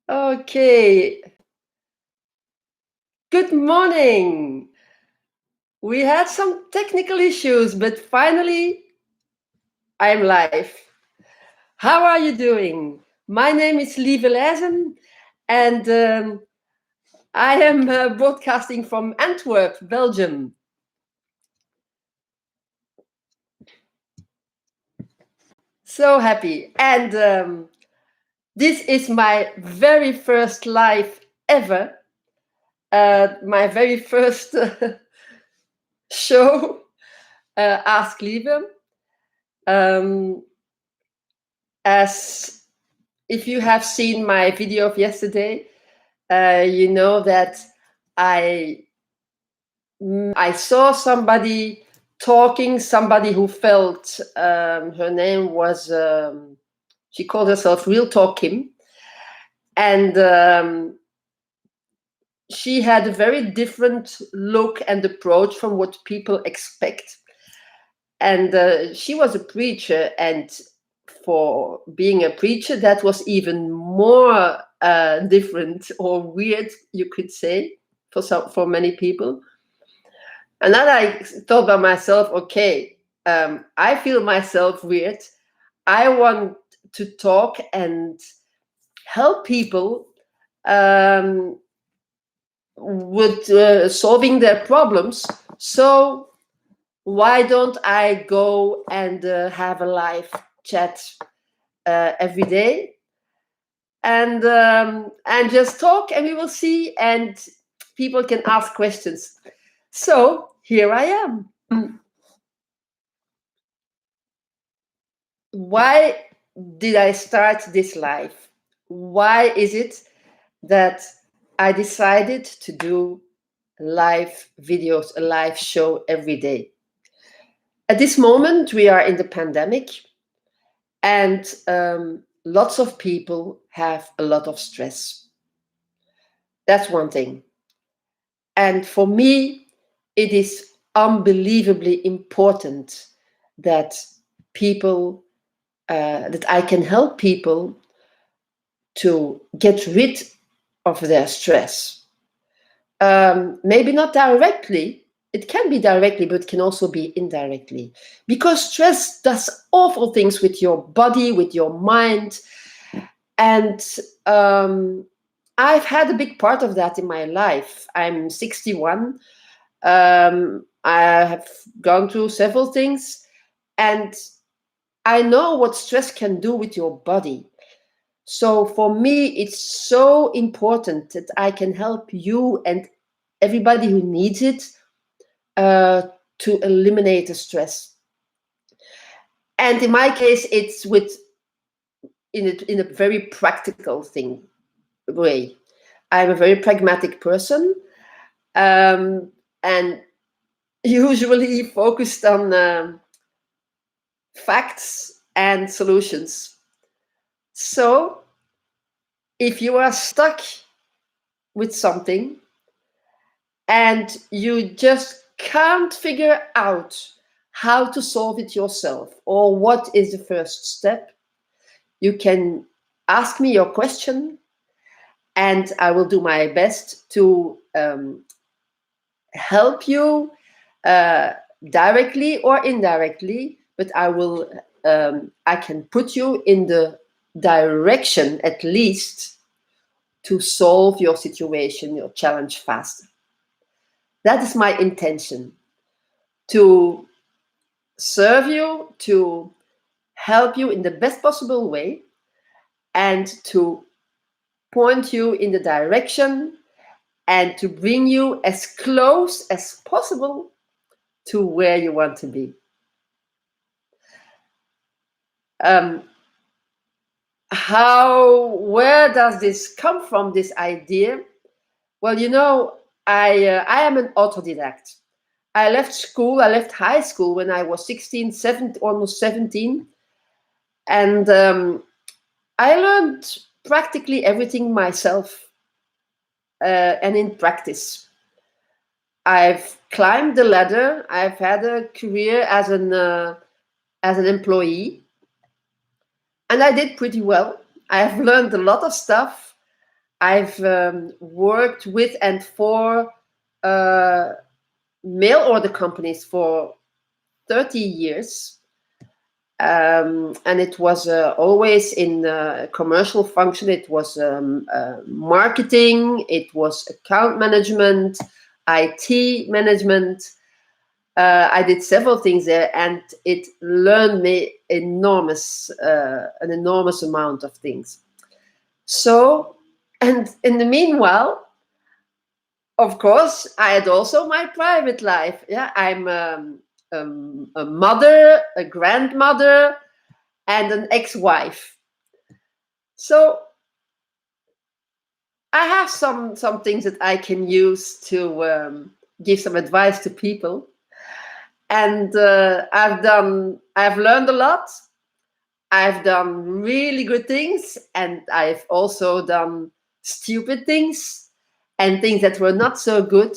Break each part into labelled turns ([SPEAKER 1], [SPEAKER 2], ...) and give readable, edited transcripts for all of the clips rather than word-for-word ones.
[SPEAKER 1] Okay. Good morning. We had some technical issues, but finally I'm live. How are you doing? My name is Lieve, and I am broadcasting from Antwerp, Belgium. So happy. And this is my very first live ever. My very first show, Ask Lieve. Um, as if you have seen my video of yesterday, you know that I I saw somebody talking, somebody who felt her name was she called herself Real Talk Kim, and she had a very different look and approach from what people expect. And she was a preacher, and for being a preacher, that was even more different or weird, you could say, for many people. And then I thought by myself, okay, I feel myself weird. I want to talk and help people um, with solving their problems. So why don't I go and have a live chat every day and just talk, and we will see, and people can ask questions. So here I am. Why did I start this live? Why is it that I decided to do live videos, a live show every day? At this moment, we are in the pandemic, and lots of people have a lot of stress. That's one thing. And for me, it is unbelievably important that people, that I can help people to get rid of their stress. Maybe not directly. It can be directly, but it can also be indirectly. Because stress does awful things with your body, with your mind. And I've had a big part of that in my life. I'm 61. I have gone through several things. And I know what stress can do with your body. So for me, it's so important that I can help you and everybody who needs it to eliminate the stress. And in my case, it's in a very practical way. I'm a very pragmatic person, and usually focused on facts and solutions. So if you are stuck with something and you just can't figure out how to solve it yourself or what is the first step, you can ask me your question, and I will do my best to help you directly or indirectly, but I can put you in the direction at least to solve your situation, your challenge faster. That is my intention, to serve you, to help you in the best possible way, and to point you in the direction and to bring you as close as possible to where you want to be. Where does this come from, this idea? Well, I am an autodidact. I left high school when I was 16, 17, almost 17. And I learned practically everything myself and in practice. I've climbed the ladder. I've had a career as an employee, and I did pretty well. I've learned a lot of stuff. I've worked with and for mail order companies for 30 years. And it was always in commercial function. It was marketing, it was account management, IT management. I did several things there, and it learned me an enormous amount of things. So, and in the meanwhile, of course, I had also my private life. Yeah, I'm a mother, a grandmother, and an ex-wife. So I have some things that I can use to give some advice to people. And I've learned a lot. I've done really good things, and I've also done stupid things and things that were not so good.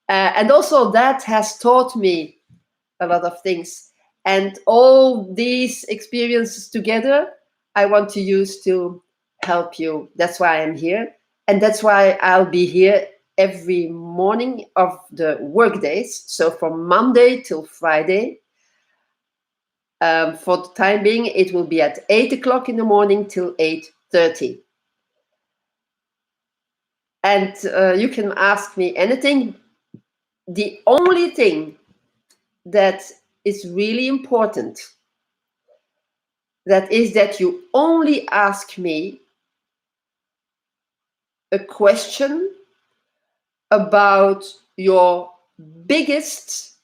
[SPEAKER 1] And also that has taught me a lot of things. And all these experiences together, I want to use to help you. That's why I'm here. And that's why I'll be here every morning of the work days. So from Monday till Friday. For the time being, it will be at 8 o'clock in the morning till 8:30. And you can ask me anything. The only thing that is really important, that is that you only ask me a question about your biggest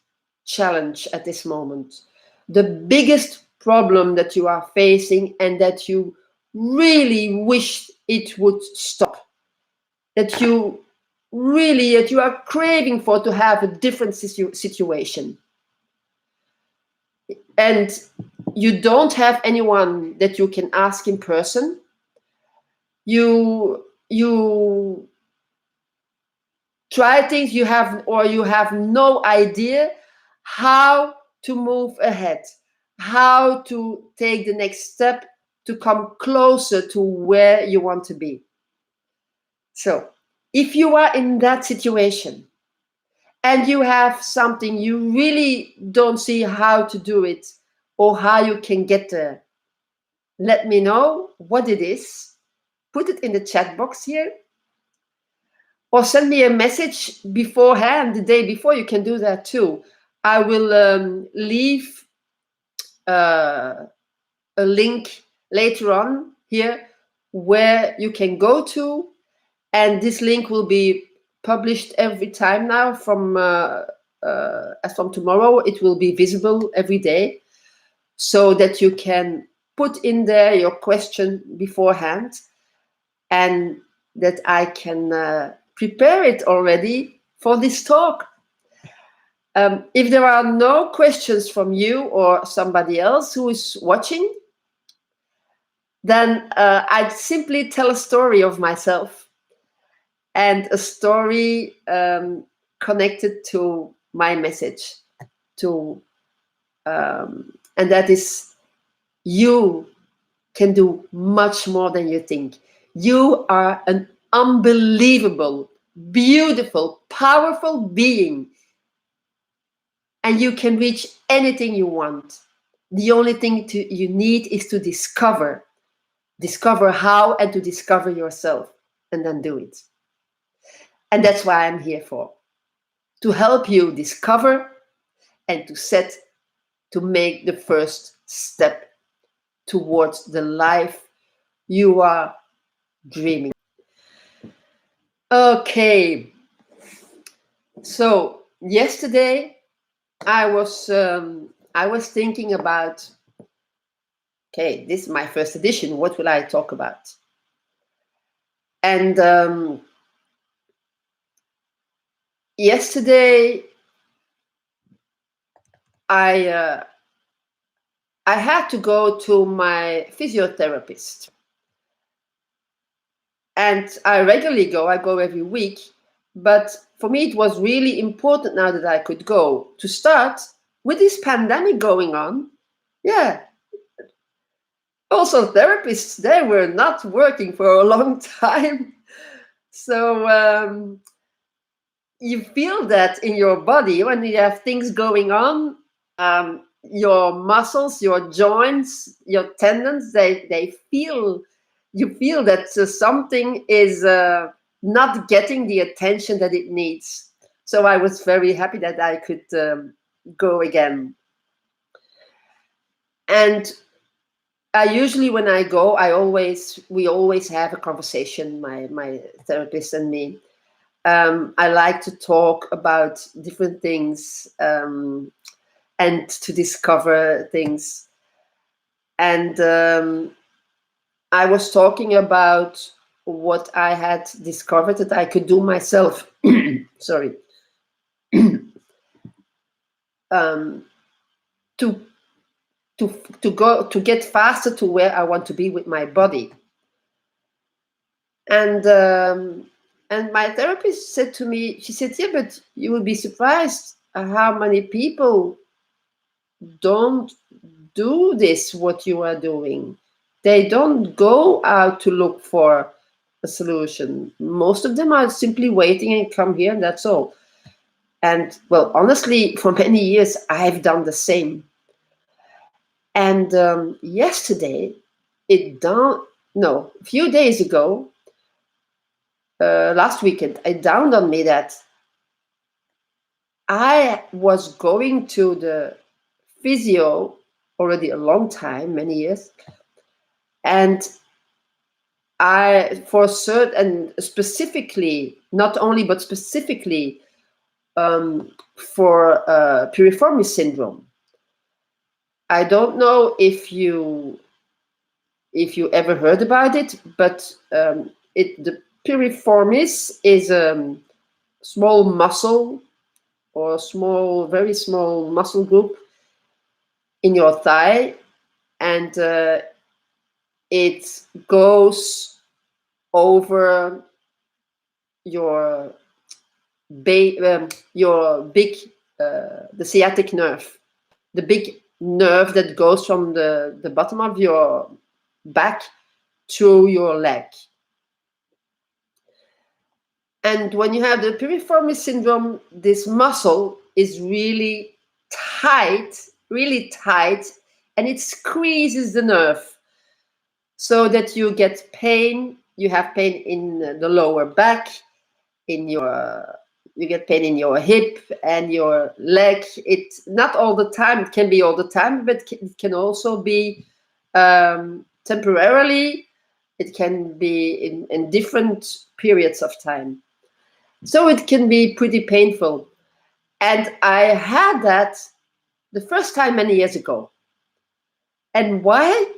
[SPEAKER 1] challenge at this moment, the biggest problem that you are facing and that you really wish it would stop, that you are craving for to have a different situation. And you don't have anyone that you can ask in person. You try things you have no idea how to move ahead, how to take the next step to come closer to where you want to be. So if you are in that situation and you have something you really don't see how to do it or how you can get there, let me know what it is. Put it in the chat box here. Or send me a message beforehand, the day before. You can do that too. I will leave a link later on here where you can go to. And this link will be published every time now from tomorrow. It will be visible every day so that you can put in there your question beforehand and that I can prepare it already for this talk. If there are no questions from you or somebody else who is watching, then I'd simply tell a story of myself and a story connected to my message. And that is, you can do much more than you think. You are an unbelievable, beautiful, powerful being. And you can reach anything you want. The only thing you need is to discover how and to discover yourself, and then do it. And that's why I'm here for, to help you discover and to make the first step towards the life you are dreaming. Okay, so yesterday I was thinking about, okay, this is my first edition. What will I talk about? And yesterday I had to go to my physiotherapist. And I regularly go. I go every week. But for me, it was really important now that I could go. To start, with this pandemic going on, yeah. Also, therapists, they were not working for a long time. So you feel that in your body when you have things going on. Your muscles, your joints, your tendons, they feel, you feel that something is not getting the attention that it needs. So I was very happy that I could go again. And I usually, when I go, we always have a conversation, my therapist and me. I like to talk about different things and to discover things. And I was talking about what I had discovered that I could do myself. Sorry. To get faster to where I want to be with my body. And my therapist said to me, she said, yeah, but you will be surprised how many people don't do this, what you are doing. They don't go out to look for a solution. Most of them are simply waiting and come here, and that's all. And well, honestly, for many years, I've done the same. And yesterday, a few days ago, last weekend, it dawned on me that I was going to the physio already a long time, many years, and for certain, and specifically, not only but specifically for piriformis syndrome. I don't know if you ever heard about it, but the piriformis is a small muscle or very small muscle group in your thigh, and it goes over your big, the sciatic nerve, the big nerve that goes from the bottom of your back to your leg. And when you have the piriformis syndrome, this muscle is really tight, and it squeezes the nerve so that you get pain. You have pain in the lower back, you get pain in your hip and your leg. It's not all the time. It can be all the time, but it can also be temporarily. It can be in different periods of time. So it can be pretty painful. And I had that the first time many years ago. And why?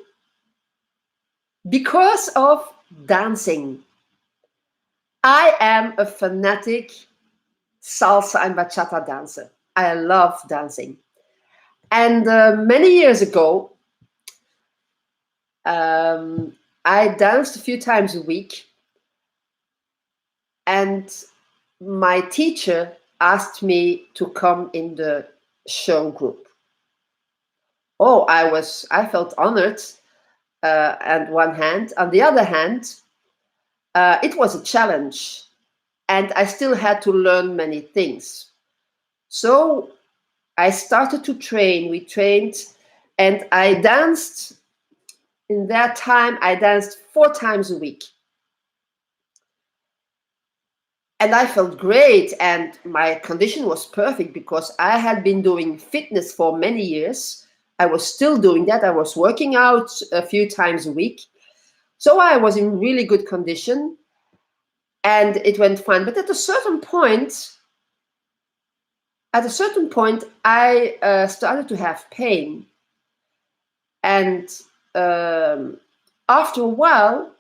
[SPEAKER 1] Because of dancing. I am a fanatic salsa and bachata dancer. I love dancing. And many years ago, I danced a few times a week. And my teacher asked me to come in the show group. Oh, I felt honored on one hand. On the other hand, it was a challenge, and I still had to learn many things. So I started to train. We trained, and I danced. In that time, I danced 4 times a week. And I felt great, and my condition was perfect because I had been doing fitness for many years. I was still doing that. I was working out a few times a week. So I was in really good condition, and it went fine. But at a certain point, I started to have pain. And after a while,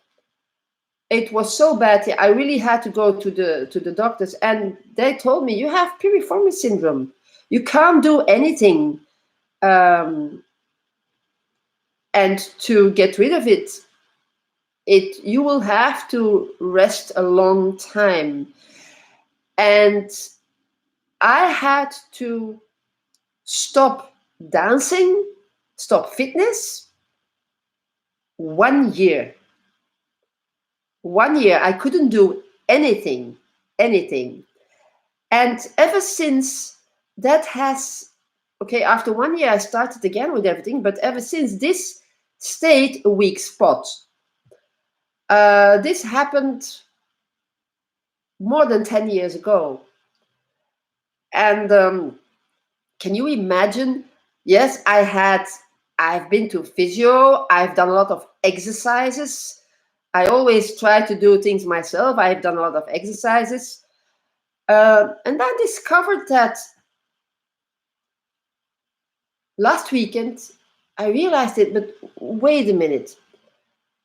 [SPEAKER 1] it was so bad. I really had to go to the doctors, and they told me, you have piriformis syndrome. You can't do anything. And to get rid of it, you will have to rest a long time. And I had to stop dancing, stop fitness 1 year. 1 year, I couldn't do anything, anything. And ever since that has, okay, after 1 year, I started again with everything, but ever since this stayed a weak spot. This happened more than 10 years ago. And can you imagine? Yes, I've been to physio, I've done a lot of exercises. I always try to do things myself. I've done a lot of exercises. And I discovered that last weekend, I realized it, but wait a minute.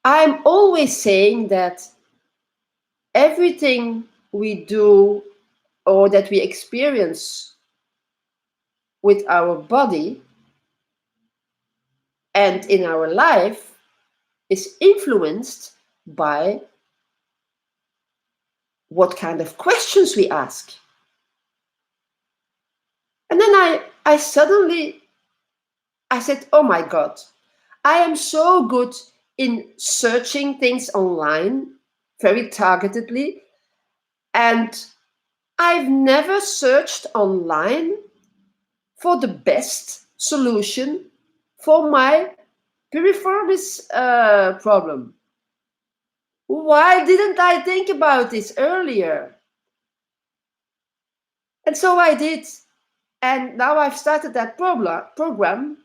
[SPEAKER 1] I'm always saying that everything we do or that we experience with our body and in our life is influenced by what kind of questions we ask. And then I suddenly, I said, oh my God, I am so good in searching things online very targetedly. And I've never searched online for the best solution for my piriformis problem. Why didn't I think about this earlier? And so I did. And now I've started that program.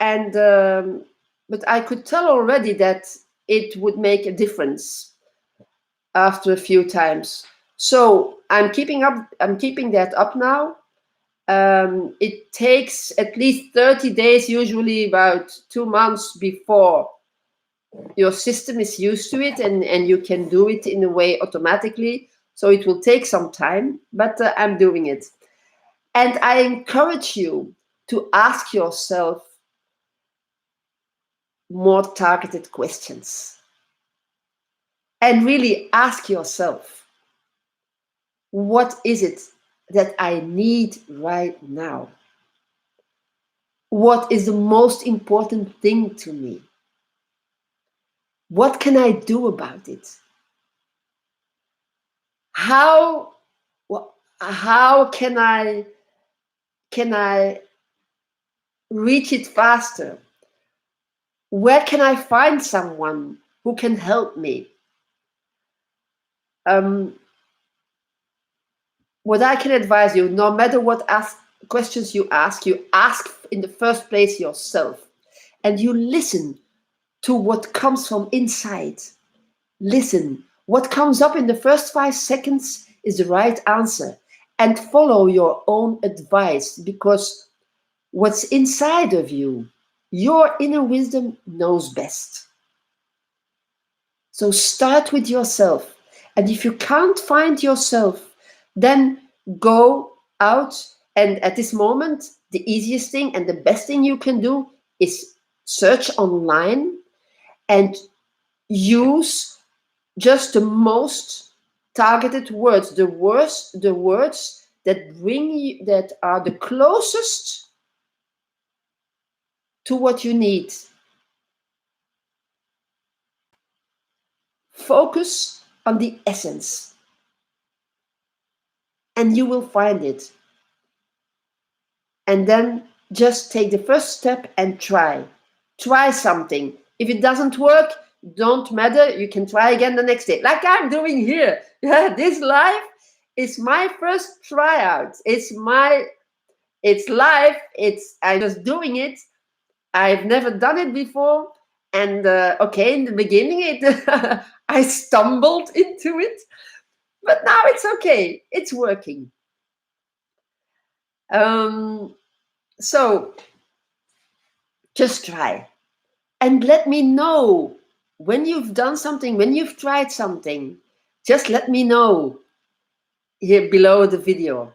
[SPEAKER 1] And but I could tell already that it would make a difference after a few times. So I'm keeping that up now. It takes at least 30 days, usually about 2 months before your system is used to it, and you can do it in a way automatically. So it will take some time, but I'm doing it. And I encourage you to ask yourself more targeted questions. And really ask yourself, what is it that I need right now? What is the most important thing to me? What can I do about it? How can I reach it faster? Where can I find someone who can help me? What I can advise you, no matter what questions you ask in the first place yourself, and you listen to what comes from inside. Listen. What comes up in the first 5 seconds is the right answer, and follow your own advice, because what's inside of you, your inner wisdom knows best. So start with yourself. And if you can't find yourself, then go out. And at this moment, the easiest thing and the best thing you can do is search online and use just the most targeted words, the words that are the closest to what you need. Focus on the essence, and you will find it. And then just take the first step and try something. If it doesn't work, don't matter, you can try again the next day, like I'm doing here. This live is my first tryout. It's live. I'm just doing it. I've never done it before, and okay, in the beginning I stumbled into it, but now it's okay, it's working. So just try and let me know when you've done something, when you've tried something. Just let me know here below the video.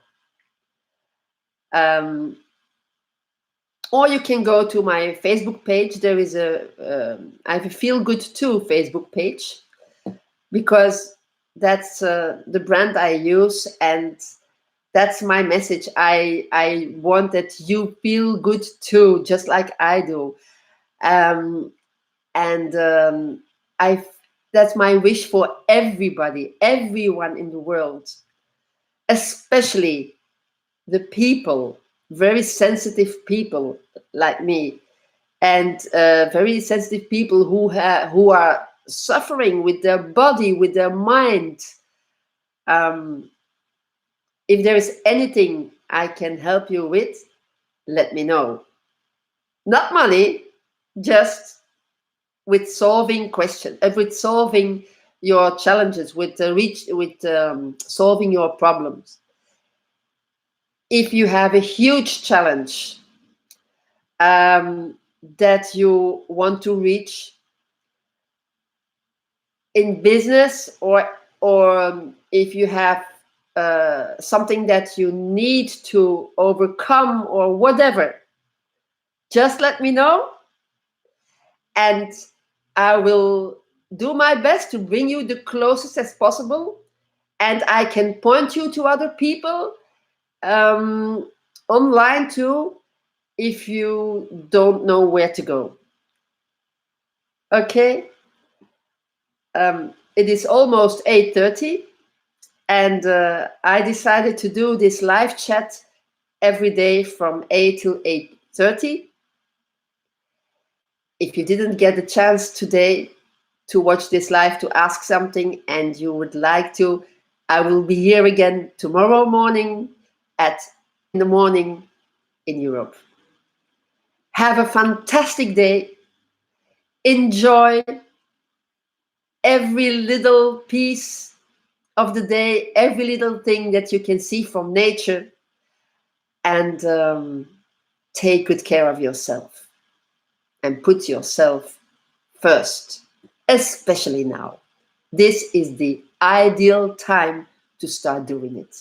[SPEAKER 1] Or you can go to my Facebook page. There is I have a Feel Good Too Facebook page, because that's the brand I use, and that's my message. I want that you feel good too, just like I do. I That's my wish for everybody, everyone in the world, especially the people, very sensitive people like me, and very sensitive people who are suffering with their body, with their mind. Um, if there is anything I can help you with, let me know. Not money, just with solving questions, with solving your challenges, with solving your problems. If you have a huge challenge that you want to reach in business, or if you have something that you need to overcome or whatever, just let me know, and I will do my best to bring you the closest as possible, and I can point you to other people um, online too if you don't know where to go. Okay. It is almost 8:30, and I decided to do this live chat every day from 8 till 8:30. If you didn't get the chance today to watch this live to ask something and you would like to, I will be here again tomorrow morning at in the morning in Europe. Have a fantastic day. Enjoy every little piece of the day, every little thing that you can see from nature, and take good care of yourself and put yourself first, especially now. This is the ideal time to start doing it.